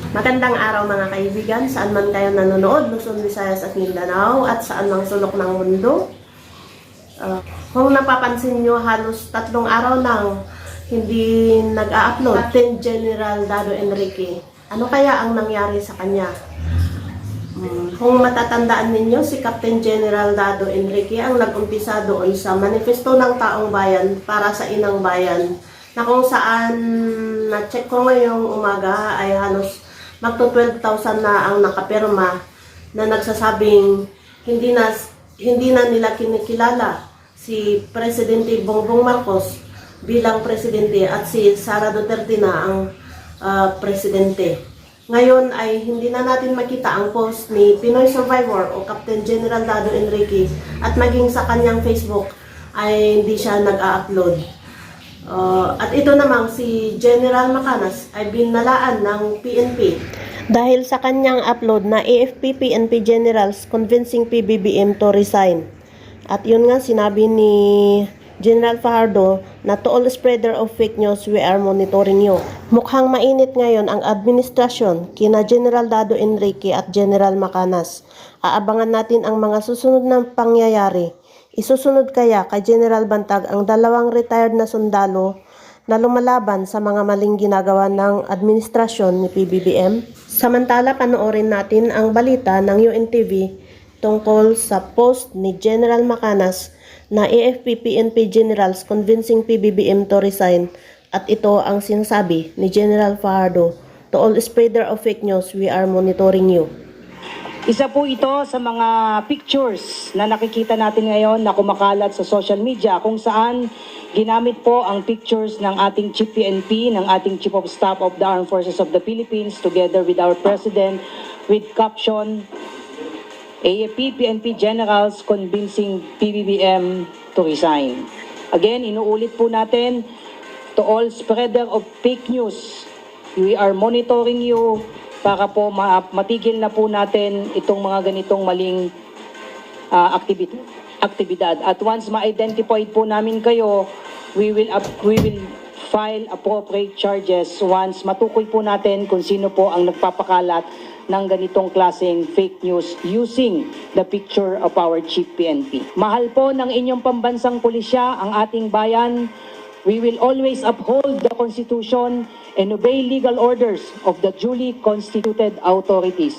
Magandang araw mga kaibigan, saan man kayo nanonood, Luzon, Visayas at Mindanao at saan mang sulok ng mundo. Kung napapansin nyo, halos 3 araw nang hindi nag-a-upload Captain General Dado Enrique. Ano kaya ang nangyari sa kanya? Kung matatandaan ninyo, si Captain General Dado Enrique ang nag-umpisa doon sa Manifesto ng Taong Bayan para sa Inang Bayan, na kung saan na-check ko ngayong umaga ay halos magto 12,000 na ang nakapirma na nagsasabing hindi na nila kinikilala si Presidente Bongbong Marcos bilang presidente at si Sara Duterte na ang presidente. Ngayon ay hindi na natin makita ang post ni Pinoy Survivor o Captain General Dado Enrique at maging sa kanyang Facebook ay hindi siya nag-a-upload. At ito namang si General Macanas ay binalaan ng PNP dahil sa kanyang upload na AFP-PNP Generals convincing PBBM to resign. At yun nga sinabi ni General Fajardo na to all spreader of fake news, we are monitoring you. Mukhang mainit ngayon ang administrasyon kina General Dado Enrique at General Macanas. Aabangan natin ang mga susunod na pangyayari. Isusunod kaya kay General Bantag ang 2 retired na sundalo na lumalaban sa mga maling ginagawa ng administrasyon ni PBBM? Samantala, panoorin natin ang balita ng UNTV tungkol sa post ni General Macanas na AFP-PNP Generals convincing PBBM to resign. At ito ang sinasabi ni General Fajardo, to all spreader of fake news, we are monitoring you. Isa po ito sa mga pictures na nakikita natin ngayon na kumakalat sa social media kung saan ginamit po ang pictures ng ating Chief PNP, ng ating Chief of Staff of the Armed Forces of the Philippines together with our President with caption, AFP PNP Generals convincing PBBM to resign. Again, inuulit po natin, to all spreader of fake news, we are monitoring you para po matigil na po natin itong mga ganitong maling aktibidad. At once ma-identify po namin kayo, we will file appropriate charges once matukoy po natin kung sino po ang nagpapakalat ng ganitong klaseng fake news using the picture of our Chief PNP. Mahal po ng inyong pambansang pulisya ang ating bayan. We will always uphold the Constitution and obey legal orders of the duly constituted authorities.